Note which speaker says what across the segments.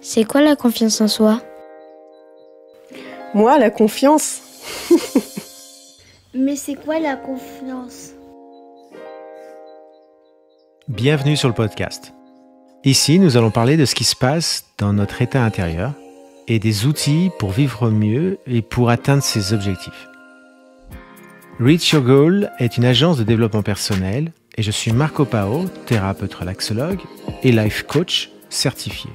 Speaker 1: C'est quoi la confiance en soi?
Speaker 2: Moi, la confiance.
Speaker 1: Mais c'est quoi la confiance?
Speaker 3: Bienvenue sur le podcast. Ici, nous allons parler de ce qui se passe dans notre état intérieur et des outils pour vivre mieux et pour atteindre ses objectifs. Reach Your Goal est une agence de développement personnel et je suis Marco Pao, thérapeute relaxologue et life coach certifié.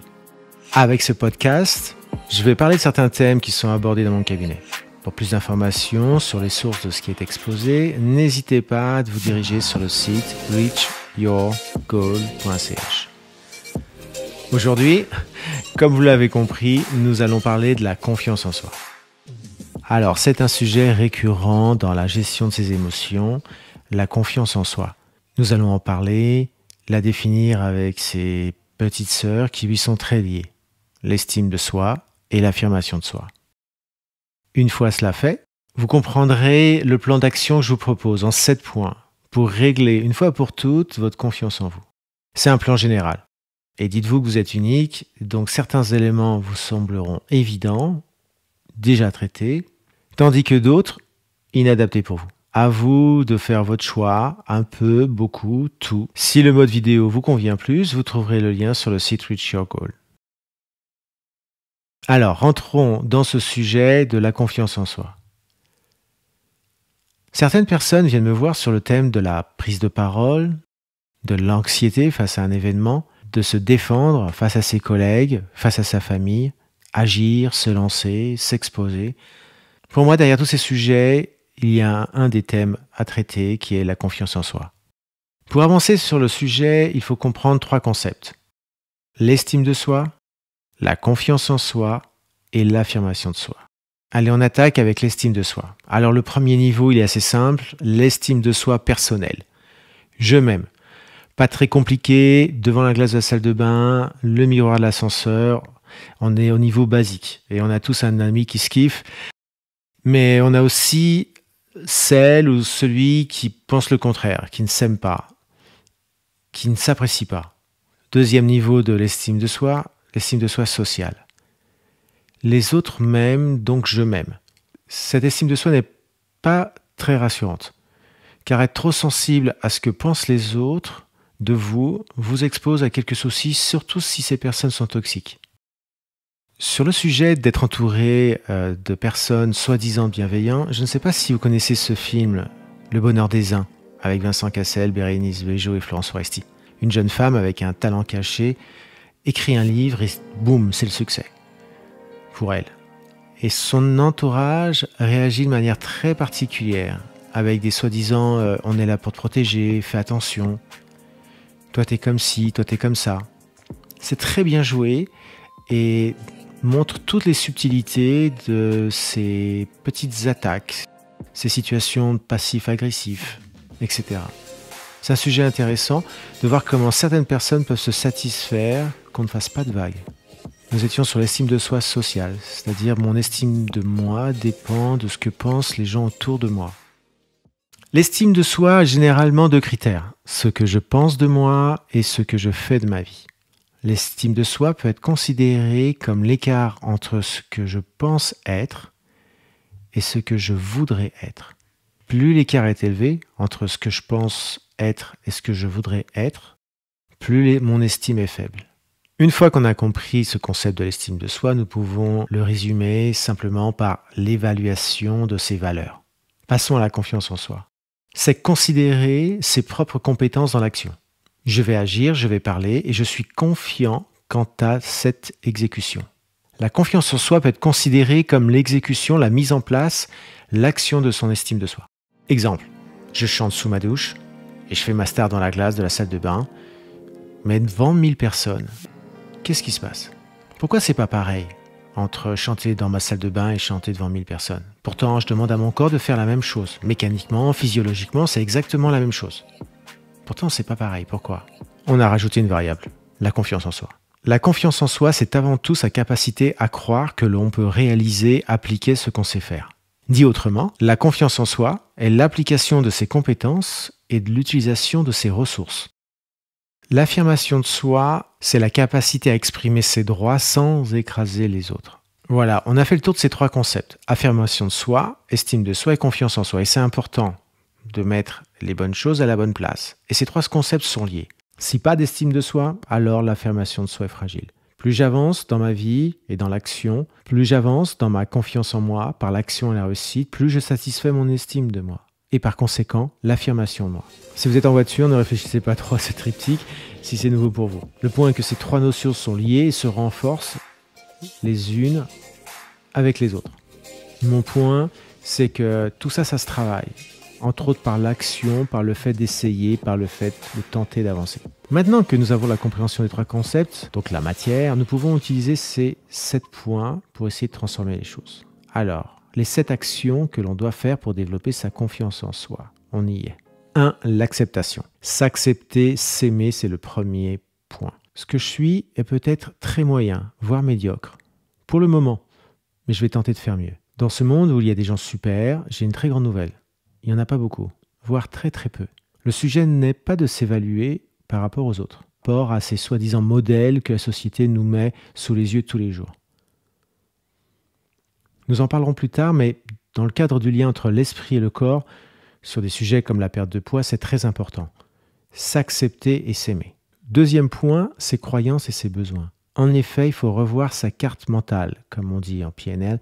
Speaker 3: Avec ce podcast, je vais parler de certains thèmes qui sont abordés dans mon cabinet. Pour plus d'informations sur les sources de ce qui est exposé, n'hésitez pas à vous diriger sur le site reachyourgoal.ch. Aujourd'hui, comme vous l'avez compris, nous allons parler de la confiance en soi. Alors, c'est un sujet récurrent dans la gestion de ses émotions, la confiance en soi. Nous allons en parler, la définir avec ses petites sœurs qui lui sont très liées, l'estime de soi et l'affirmation de soi. Une fois cela fait, vous comprendrez le plan d'action que je vous propose en 7 points pour régler une fois pour toutes votre confiance en vous. C'est un plan général. Et dites-vous que vous êtes unique, donc certains éléments vous sembleront évidents, déjà traités, tandis que d'autres, inadaptés pour vous. À vous de faire votre choix, un peu, beaucoup, tout. Si le mode vidéo vous convient plus, vous trouverez le lien sur le site Reach Your Goal. Alors, rentrons dans ce sujet de la confiance en soi. Certaines personnes viennent me voir sur le thème de la prise de parole, de l'anxiété face à un événement, de se défendre face à ses collègues, face à sa famille, agir, se lancer, s'exposer. Pour moi, derrière tous ces sujets, il y a un des thèmes à traiter qui est la confiance en soi. Pour avancer sur le sujet, il faut comprendre 3 concepts. L'estime de soi, la confiance en soi et l'affirmation de soi. Allez, on attaque avec l'estime de soi. Alors le premier niveau, il est assez simple, l'estime de soi personnelle. Je m'aime. Pas très compliqué, devant la glace de la salle de bain, le miroir de l'ascenseur, on est au niveau basique. Et on a tous un ami qui se kiffe. Mais on a aussi celle ou celui qui pense le contraire, qui ne s'aime pas, qui ne s'apprécie pas. Deuxième niveau de l'estime de soi sociale. Les autres m'aiment, donc je m'aime. Cette estime de soi n'est pas très rassurante, car être trop sensible à ce que pensent les autres de vous expose à quelques soucis, surtout si ces personnes sont toxiques. Sur le sujet d'être entouré de personnes soi-disant bienveillantes, je ne sais pas si vous connaissez ce film « Le bonheur des uns » avec Vincent Cassel, Bérénice Bejo et Florence Foresti. Une jeune femme avec un talent caché écrit un livre et boum, c'est le succès pour elle. Et son entourage réagit de manière très particulière, avec des soi-disant on est là pour te protéger, fais attention, toi t'es comme ci, toi t'es comme ça. C'est très bien joué et montre toutes les subtilités de ces petites attaques, ces situations de passif-agressif, etc. C'est un sujet intéressant de voir comment certaines personnes peuvent se satisfaire qu'on ne fasse pas de vagues. Nous étions sur l'estime de soi sociale, c'est-à-dire mon estime de moi dépend de ce que pensent les gens autour de moi. L'estime de soi a généralement 2 critères, ce que je pense de moi et ce que je fais de ma vie. L'estime de soi peut être considérée comme l'écart entre ce que je pense être et ce que je voudrais être. Plus l'écart est élevé entre ce que je pense être et ce que je voudrais être, plus mon estime est faible. Une fois qu'on a compris ce concept de l'estime de soi, nous pouvons le résumer simplement par l'évaluation de ses valeurs. Passons à la confiance en soi. C'est considérer ses propres compétences dans l'action. Je vais agir, je vais parler et je suis confiant quant à cette exécution. La confiance en soi peut être considérée comme l'exécution, la mise en place, l'action de son estime de soi. Exemple, je chante sous ma douche et je fais ma star dans la glace de la salle de bain, mais devant 1000 personnes. Qu'est-ce qui se passe? Pourquoi c'est pas pareil entre chanter dans ma salle de bain et chanter devant 1000 personnes? Pourtant, je demande à mon corps de faire la même chose. Mécaniquement, physiologiquement, c'est exactement la même chose. Pourtant, c'est pas pareil. Pourquoi? On a rajouté une variable, la confiance en soi. La confiance en soi, c'est avant tout sa capacité à croire que l'on peut réaliser, appliquer ce qu'on sait faire. Dit autrement, la confiance en soi est l'application de ses compétences et de l'utilisation de ses ressources. L'affirmation de soi, c'est la capacité à exprimer ses droits sans écraser les autres. Voilà, on a fait le tour de ces 3 concepts. Affirmation de soi, estime de soi et confiance en soi. Et c'est important de mettre les bonnes choses à la bonne place. Et ces 3 concepts sont liés. Si pas d'estime de soi, alors l'affirmation de soi est fragile. Plus j'avance dans ma vie et dans l'action, plus j'avance dans ma confiance en moi, par l'action et la réussite, plus je satisfais mon estime de moi. Et par conséquent, l'affirmation de moi. Si vous êtes en voiture, ne réfléchissez pas trop à ce triptyque si c'est nouveau pour vous. Le point est que ces 3 notions sont liées et se renforcent les unes avec les autres. Mon point, c'est que tout ça, ça se travaille. Entre autres par l'action, par le fait d'essayer, par le fait de tenter d'avancer. Maintenant que nous avons la compréhension des 3 concepts, donc la matière, nous pouvons utiliser ces 7 points pour essayer de transformer les choses. Alors, les 7 actions que l'on doit faire pour développer sa confiance en soi. On y est. 1. L'acceptation. S'accepter, s'aimer, c'est le premier point. Ce que je suis est peut-être très moyen, voire médiocre. Pour le moment, mais je vais tenter de faire mieux. Dans ce monde où il y a des gens super, j'ai une très grande nouvelle. Il n'y en a pas beaucoup, voire très très peu. Le sujet n'est pas de s'évaluer par rapport aux autres, par rapport à ces soi-disant modèles que la société nous met sous les yeux tous les jours. Nous en parlerons plus tard, mais dans le cadre du lien entre l'esprit et le corps, sur des sujets comme la perte de poids, c'est très important. S'accepter et s'aimer. Deuxième point, ses croyances et ses besoins. En effet, il faut revoir sa carte mentale, comme on dit en PNL.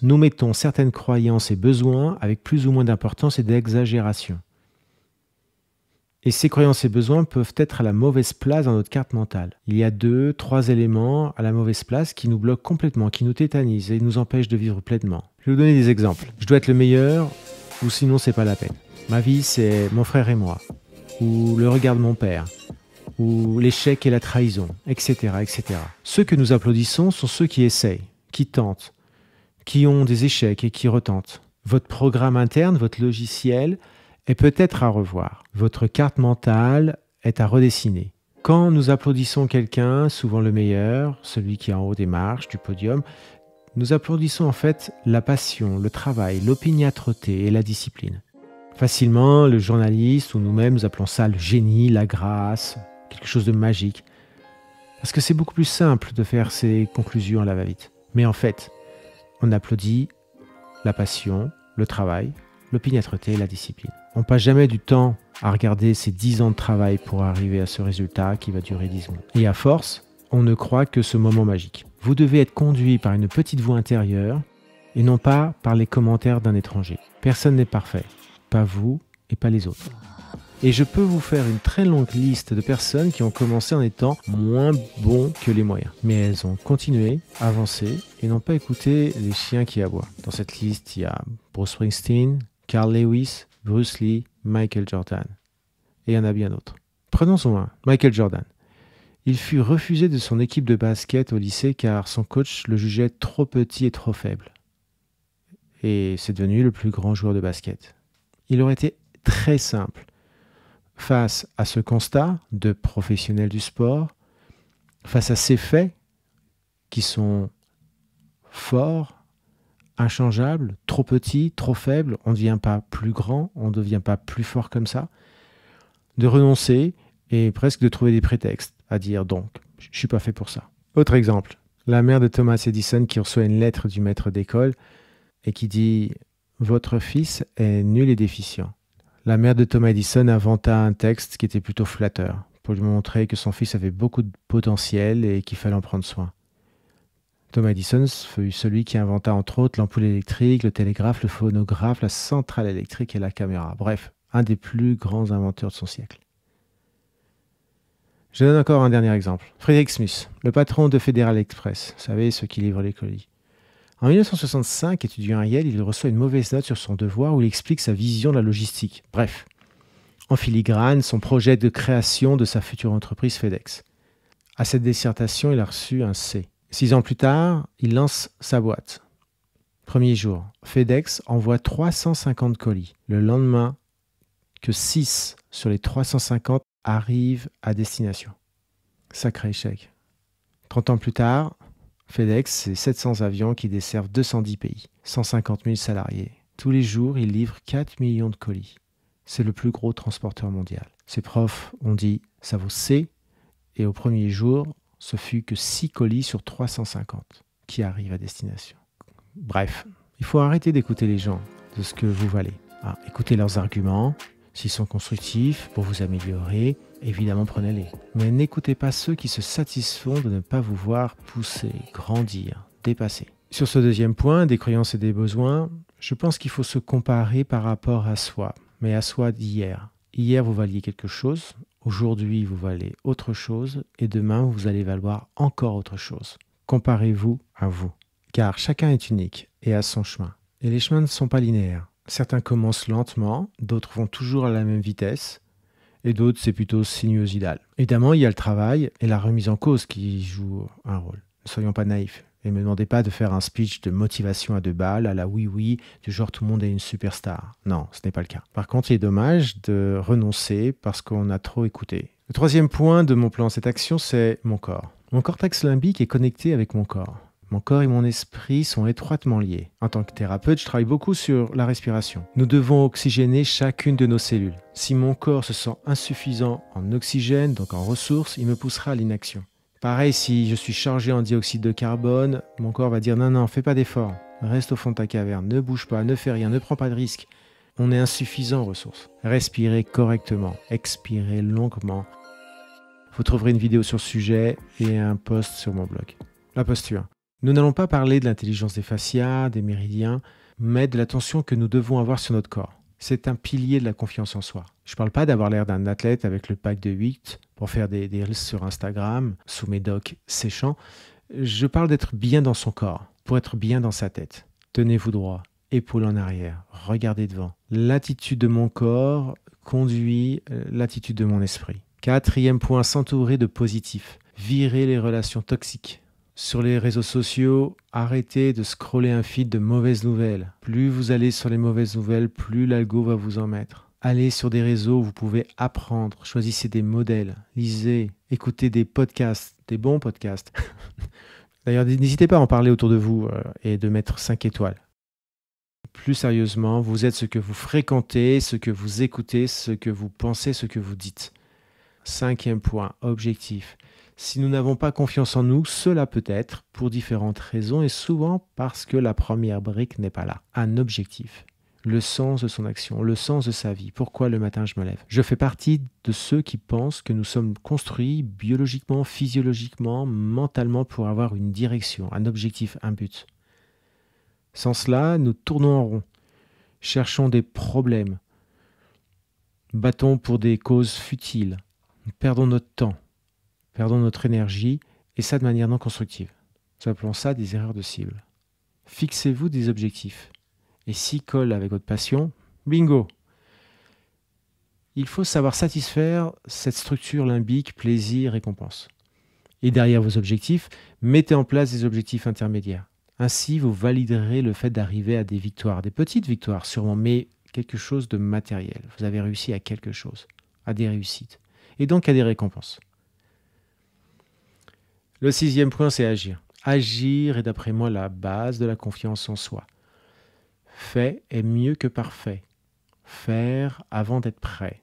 Speaker 3: Nous mettons certaines croyances et besoins avec plus ou moins d'importance et d'exagération. Et ces croyances et besoins peuvent être à la mauvaise place dans notre carte mentale. Il y a 2, 3 éléments à la mauvaise place qui nous bloquent complètement, qui nous tétanisent et nous empêchent de vivre pleinement. Je vais vous donner des exemples. Je dois être le meilleur ou sinon c'est pas la peine. Ma vie c'est mon frère et moi, ou le regard de mon père, ou l'échec et la trahison, etc., etc. Ceux que nous applaudissons sont ceux qui essayent, qui tentent, qui ont des échecs et qui retentent. Votre programme interne, votre logiciel est peut-être à revoir. Votre carte mentale est à redessiner. Quand nous applaudissons quelqu'un, souvent le meilleur, celui qui est en haut des marches, du podium, nous applaudissons en fait la passion, le travail, l'opiniâtreté et la discipline. Facilement, le journaliste ou nous-mêmes, nous appelons ça le génie, la grâce, quelque chose de magique. Parce que c'est beaucoup plus simple de faire ces conclusions à la va-vite. Mais en fait, on applaudit la passion, le travail, l'opiniâtreté et la discipline. On passe jamais du temps à regarder ces 10 ans de travail pour arriver à ce résultat qui va durer 10 secondes. Et à force, on ne croit que ce moment magique. Vous devez être conduit par une petite voix intérieure et non pas par les commentaires d'un étranger. Personne n'est parfait, pas vous et pas les autres. Et je peux vous faire une très longue liste de personnes qui ont commencé en étant moins bons que les moyens. Mais elles ont continué, avancé et n'ont pas écouté les chiens qui aboient. Dans cette liste, il y a Bruce Springsteen, Carl Lewis, Bruce Lee, Michael Jordan. Et il y en a bien d'autres. Prenons-en un, Michael Jordan. Il fut refusé de son équipe de basket au lycée car son coach le jugeait trop petit et trop faible. Et c'est devenu le plus grand joueur de basket. Il aurait été très simple, face à ce constat de professionnel du sport, face à ces faits qui sont forts, inchangeables, trop petits, trop faibles, on ne devient pas plus grand, on ne devient pas plus fort comme ça, de renoncer et presque de trouver des prétextes à dire donc, je ne suis pas fait pour ça. Autre exemple, la mère de Thomas Edison qui reçoit une lettre du maître d'école et qui dit « Votre fils est nul et déficient ». La mère de Thomas Edison inventa un texte qui était plutôt flatteur pour lui montrer que son fils avait beaucoup de potentiel et qu'il fallait en prendre soin. Thomas Edison fut celui qui inventa entre autres l'ampoule électrique, le télégraphe, le phonographe, la centrale électrique et la caméra. Bref, un des plus grands inventeurs de son siècle. Je donne encore un dernier exemple. Frederick Smith, le patron de Federal Express, vous savez, ceux qui livrent les colis. En 1965, étudiant à Yale, il reçoit une mauvaise note sur son devoir où il explique sa vision de la logistique. Bref, en filigrane, son projet de création de sa future entreprise FedEx. À cette dissertation, il a reçu un C. 6 ans plus tard, il lance sa boîte. Premier jour, FedEx envoie 350 colis. Le lendemain, que 6 sur les 350 arrivent à destination. Sacré échec. 30 ans plus tard, FedEx, c'est 700 avions qui desservent 210 pays, 150 000 salariés. Tous les jours, il livre 4 millions de colis. C'est le plus gros transporteur mondial. Ses profs ont dit « ça vaut C Et au premier jour, ce fut que 6 colis sur 350 qui arrivent à destination. Bref, il faut arrêter d'écouter les gens de ce que vous valez. Écoutez leurs arguments, s'ils sont constructifs pour vous améliorer, évidemment prenez-les. Mais n'écoutez pas ceux qui se satisfont de ne pas vous voir pousser, grandir, dépasser. Sur ce deuxième point, des croyances et des besoins, je pense qu'il faut se comparer par rapport à soi, mais à soi d'hier. Hier, vous valiez quelque chose, aujourd'hui, vous valez autre chose, et demain, vous allez valoir encore autre chose. Comparez-vous à vous, car chacun est unique et a son chemin. Et les chemins ne sont pas linéaires. Certains commencent lentement, d'autres vont toujours à la même vitesse, et d'autres, c'est plutôt sinuosidal. Évidemment, il y a le travail et la remise en cause qui jouent un rôle. Ne soyons pas naïfs. Et ne me demandez pas de faire un speech de motivation à 2 balles, à la oui-oui, du genre tout le monde est une superstar. Non, ce n'est pas le cas. Par contre, il est dommage de renoncer parce qu'on a trop écouté. Le troisième point de mon plan cette action, c'est mon corps. Mon cortex limbique est connecté avec mon corps. Mon corps et mon esprit sont étroitement liés. En tant que thérapeute, je travaille beaucoup sur la respiration. Nous devons oxygéner chacune de nos cellules. Si mon corps se sent insuffisant en oxygène, donc en ressources, il me poussera à l'inaction. Pareil, si je suis chargé en dioxyde de carbone, mon corps va dire non, fais pas d'effort, reste au fond de ta caverne, ne bouge pas, ne fais rien, ne prends pas de risques. On est insuffisant en ressources. Respirez correctement, expirez longuement. Vous trouverez une vidéo sur le sujet et un post sur mon blog. La posture. Nous n'allons pas parler de l'intelligence des fascias, des méridiens, mais de l'attention que nous devons avoir sur notre corps. C'est un pilier de la confiance en soi. Je ne parle pas d'avoir l'air d'un athlète avec le pack de 8 pour faire des reels sur Instagram, sous mes docks séchants. Je parle d'être bien dans son corps, pour être bien dans sa tête. Tenez-vous droit, épaules en arrière, regardez devant. L'attitude de mon corps conduit l'attitude de mon esprit. 4e point, s'entourer de positifs. Virer les relations toxiques. Sur les réseaux sociaux, arrêtez de scroller un feed de mauvaises nouvelles. Plus vous allez sur les mauvaises nouvelles, plus l'algo va vous en mettre. Allez sur des réseaux où vous pouvez apprendre, choisissez des modèles, lisez, écoutez des podcasts, des bons podcasts. D'ailleurs, n'hésitez pas à en parler autour de vous et de mettre 5 étoiles. Plus sérieusement, vous êtes ce que vous fréquentez, ce que vous écoutez, ce que vous pensez, ce que vous dites. 5e point, objectif. Si nous n'avons pas confiance en nous, cela peut être pour différentes raisons et souvent parce que la première brique n'est pas là. Un objectif, le sens de son action, le sens de sa vie. Pourquoi le matin je me lève? Je fais partie de ceux qui pensent que nous sommes construits biologiquement, physiologiquement, mentalement pour avoir une direction, un objectif, un but. Sans cela, nous tournons en rond, cherchons des problèmes, battons pour des causes futiles, perdons notre temps. Perdons notre énergie, et ça de manière non constructive. Nous appelons ça des erreurs de cible. Fixez-vous des objectifs. Et s'ils collent avec votre passion, bingo! Il faut savoir satisfaire cette structure limbique, plaisir, récompense. Et derrière vos objectifs, mettez en place des objectifs intermédiaires. Ainsi, vous validerez le fait d'arriver à des victoires, des petites victoires sûrement, mais quelque chose de matériel. Vous avez réussi à quelque chose, à des réussites, et donc à des récompenses. Le 6e point, c'est agir. Agir est d'après moi la base de la confiance en soi. Fait est mieux que parfait. Faire avant d'être prêt.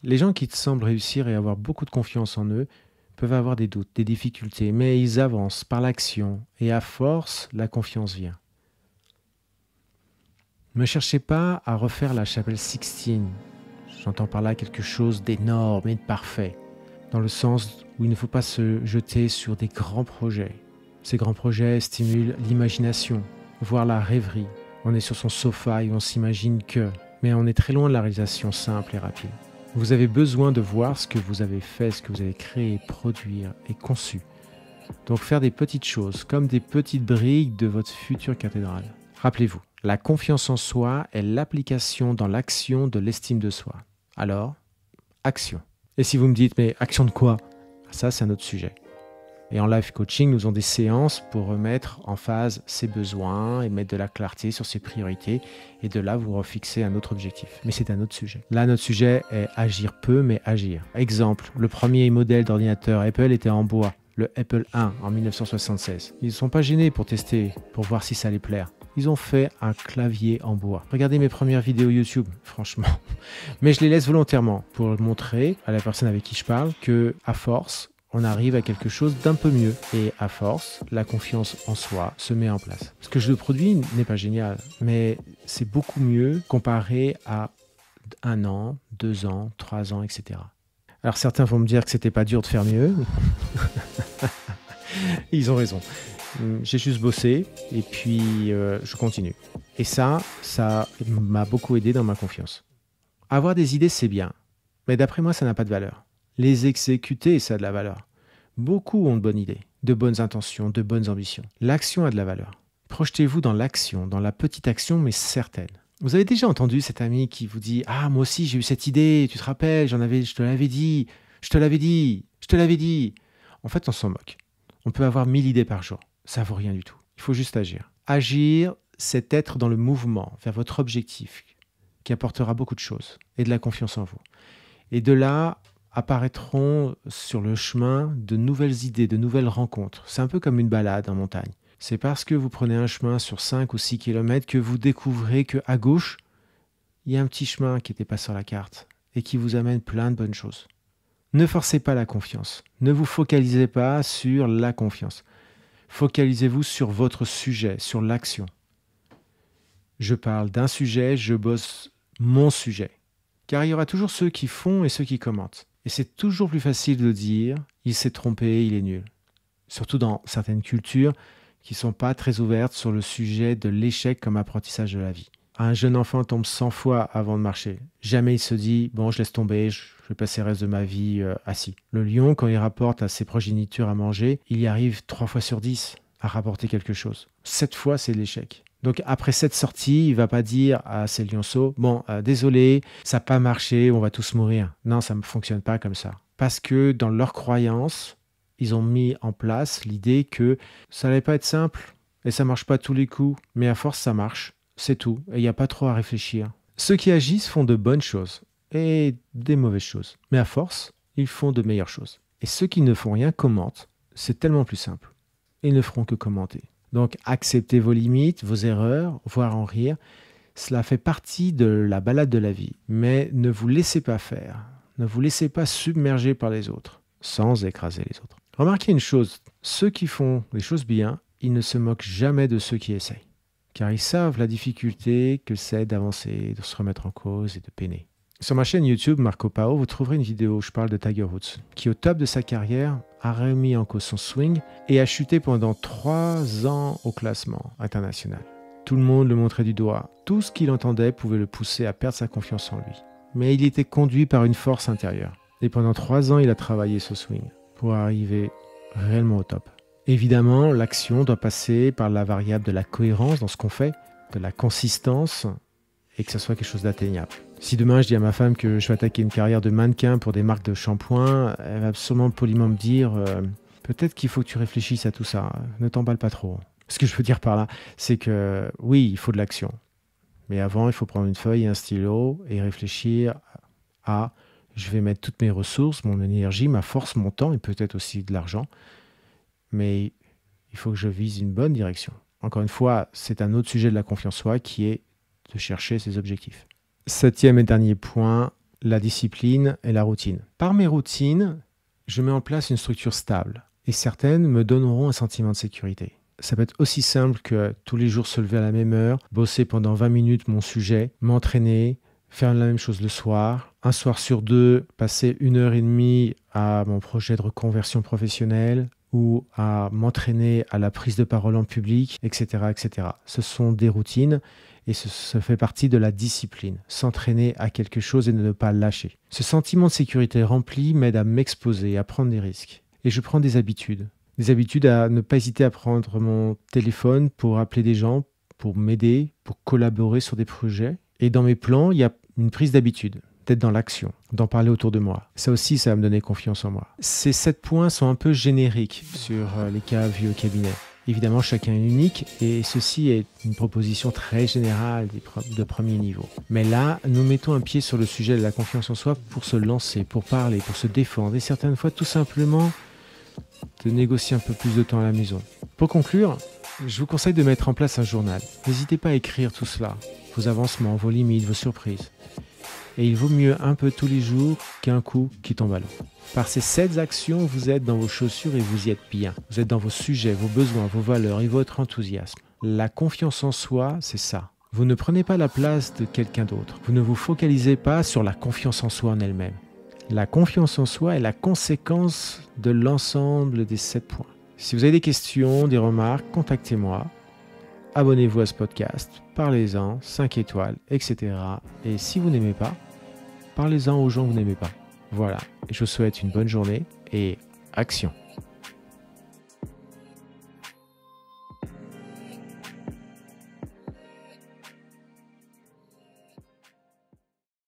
Speaker 3: Les gens qui semblent réussir et avoir beaucoup de confiance en eux peuvent avoir des doutes, des difficultés, mais ils avancent par l'action et à force, la confiance vient. Ne cherchez pas à refaire la chapelle Sixtine. J'entends par là quelque chose d'énorme et de parfait. Dans le sens où il ne faut pas se jeter sur des grands projets. Ces grands projets stimulent l'imagination, voire la rêverie. On est sur son sofa et on s'imagine que, mais on est très loin de la réalisation simple et rapide. Vous avez besoin de voir ce que vous avez fait, ce que vous avez créé, produire et conçu. Donc faire des petites choses, comme des petites briques de votre future cathédrale. Rappelez-vous, la confiance en soi est l'application dans l'action de l'estime de soi. Alors, action. Et si vous me dites, mais action de quoi? Ça, c'est un autre sujet. Et en life coaching, nous avons des séances pour remettre en phase ses besoins et mettre de la clarté sur ses priorités. Et de là, vous refixez un autre objectif. Mais c'est un autre sujet. Là, notre sujet est agir peu, mais agir. Exemple, le premier modèle d'ordinateur Apple était en bois. Le Apple I en 1976. Ils ne sont pas gênés pour tester, pour voir si ça allait plaire. Ils ont fait un clavier en bois. Regardez mes premières vidéos YouTube, franchement. Mais je les laisse volontairement pour montrer à la personne avec qui je parle que, à force, on arrive à quelque chose d'un peu mieux. Et à force, la confiance en soi se met en place. Ce que je produis n'est pas génial, mais c'est beaucoup mieux comparé à 1 an, 2 ans, 3 ans, etc. Alors certains vont me dire que c'était pas dur de faire mieux. Ils ont raison. J'ai juste bossé et puis je continue. Et ça m'a beaucoup aidé dans ma confiance. Avoir des idées, c'est bien. Mais d'après moi, ça n'a pas de valeur. Les exécuter, ça a de la valeur. Beaucoup ont de bonnes idées, de bonnes intentions, de bonnes ambitions. L'action a de la valeur. Projetez-vous dans l'action, dans la petite action, mais certaine. Vous avez déjà entendu cet ami qui vous dit « Ah, moi aussi, j'ai eu cette idée, tu te rappelles, je te l'avais dit, je te l'avais dit, je te l'avais dit. » En fait, on s'en moque. On peut avoir 1000 idées par jour. Ça vaut rien du tout. Il faut juste agir. Agir, c'est être dans le mouvement vers votre objectif qui apportera beaucoup de choses et de la confiance en vous. Et de là apparaîtront sur le chemin de nouvelles idées, de nouvelles rencontres. C'est un peu comme une balade en montagne. C'est parce que vous prenez un chemin sur 5 ou 6 kilomètres que vous découvrez qu'à gauche, il y a un petit chemin qui n'était pas sur la carte et qui vous amène plein de bonnes choses. Ne forcez pas la confiance. Ne vous focalisez pas sur la confiance. Focalisez-vous sur votre sujet, sur l'action. Je parle d'un sujet, je bosse mon sujet. Car il y aura toujours ceux qui font et ceux qui commentent. Et c'est toujours plus facile de dire « il s'est trompé, il est nul ». Surtout dans certaines cultures qui ne sont pas très ouvertes sur le sujet de l'échec comme apprentissage de la vie. Un jeune enfant tombe 100 fois avant de marcher. Jamais il se dit « bon, je laisse tomber, je vais passer le reste de ma vie assis ». Le lion, quand il rapporte à ses progénitures à manger, il y arrive 3 fois sur 10 à rapporter quelque chose. 7 fois, c'est l'échec. Donc après cette sortie, il ne va pas dire à ses lionceaux « bon, désolé, ça n'a pas marché, on va tous mourir ». Non, ça ne fonctionne pas comme ça. Parce que dans leur croyance, ils ont mis en place l'idée que ça n'allait pas être simple et ça ne marche pas tous les coups, mais à force, ça marche. C'est tout, et il n'y a pas trop à réfléchir. Ceux qui agissent font de bonnes choses et des mauvaises choses. Mais à force, ils font de meilleures choses. Et ceux qui ne font rien commentent. C'est tellement plus simple. Ils ne feront que commenter. Donc acceptez vos limites, vos erreurs, voire en rire. Cela fait partie de la balade de la vie. Mais ne vous laissez pas faire. Ne vous laissez pas submerger par les autres, sans écraser les autres. Remarquez une chose, ceux qui font les choses bien, ils ne se moquent jamais de ceux qui essayent. Car ils savent la difficulté que c'est d'avancer, de se remettre en cause et de peiner. Sur ma chaîne YouTube Marco Pao, vous trouverez une vidéo où je parle de Tiger Woods, qui au top de sa carrière a remis en cause son swing et a chuté pendant 3 ans au classement international. Tout le monde le montrait du doigt. Tout ce qu'il entendait pouvait le pousser à perdre sa confiance en lui. Mais il était conduit par une force intérieure. Et pendant 3 ans, il a travaillé ce swing pour arriver réellement au top. Évidemment, l'action doit passer par la variable de la cohérence dans ce qu'on fait, de la consistance, et que ça soit quelque chose d'atteignable. Si demain je dis à ma femme que je vais attaquer une carrière de mannequin pour des marques de shampoing, elle va absolument poliment me dire peut-être qu'il faut que tu réfléchisses à tout ça, ne t'emballe pas trop. Ce que je veux dire par là, c'est que oui, il faut de l'action. Mais avant, il faut prendre une feuille et un stylo et réfléchir à je vais mettre toutes mes ressources, mon énergie, ma force, mon temps et peut-être aussi de l'argent. Mais il faut que je vise une bonne direction. Encore une fois, c'est un autre sujet de la confiance en soi qui est de chercher ses objectifs. 7e et dernier point, la discipline et la routine. Par mes routines, je mets en place une structure stable et certaines me donneront un sentiment de sécurité. Ça peut être aussi simple que tous les jours se lever à la même heure, bosser pendant 20 minutes mon sujet, m'entraîner, faire la même chose le soir. Un soir sur 2, passer 1h30 à mon projet de reconversion professionnelle, ou à m'entraîner à la prise de parole en public, etc., etc. Ce sont des routines et ça fait partie de la discipline. S'entraîner à quelque chose et ne pas lâcher. Ce sentiment de sécurité rempli m'aide à m'exposer, à prendre des risques. Et je prends des habitudes. Des habitudes à ne pas hésiter à prendre mon téléphone pour appeler des gens, pour m'aider, pour collaborer sur des projets. Et dans mes plans, il y a une prise d'habitude. D'être dans l'action, d'en parler autour de moi. Ça aussi, ça va me donner confiance en moi. Ces 7 points sont un peu génériques sur les cas vus au cabinet. Évidemment, chacun est unique et ceci est une proposition très générale de premier niveau. Mais là, nous mettons un pied sur le sujet de la confiance en soi pour se lancer, pour parler, pour se défendre et certaines fois tout simplement de négocier un peu plus de temps à la maison. Pour conclure, Je vous conseille de mettre en place un journal. N'hésitez pas à écrire tout cela, vos avancements, vos limites, vos surprises. Et il vaut mieux un peu tous les jours qu'un coup qui tombe à l'eau. Par ces 7 actions, vous êtes dans vos chaussures et vous y êtes bien. Vous êtes dans vos sujets, vos besoins, vos valeurs et votre enthousiasme. La confiance en soi, c'est ça. Vous ne prenez pas la place de quelqu'un d'autre. Vous ne vous focalisez pas sur la confiance en soi en elle-même. La confiance en soi est la conséquence de l'ensemble des 7 points. Si vous avez des questions, des remarques, contactez-moi. Abonnez-vous à ce podcast, parlez-en, 5 étoiles, etc. Et si vous n'aimez pas, parlez-en aux gens que vous n'aimez pas. Voilà, je vous souhaite une bonne journée et action.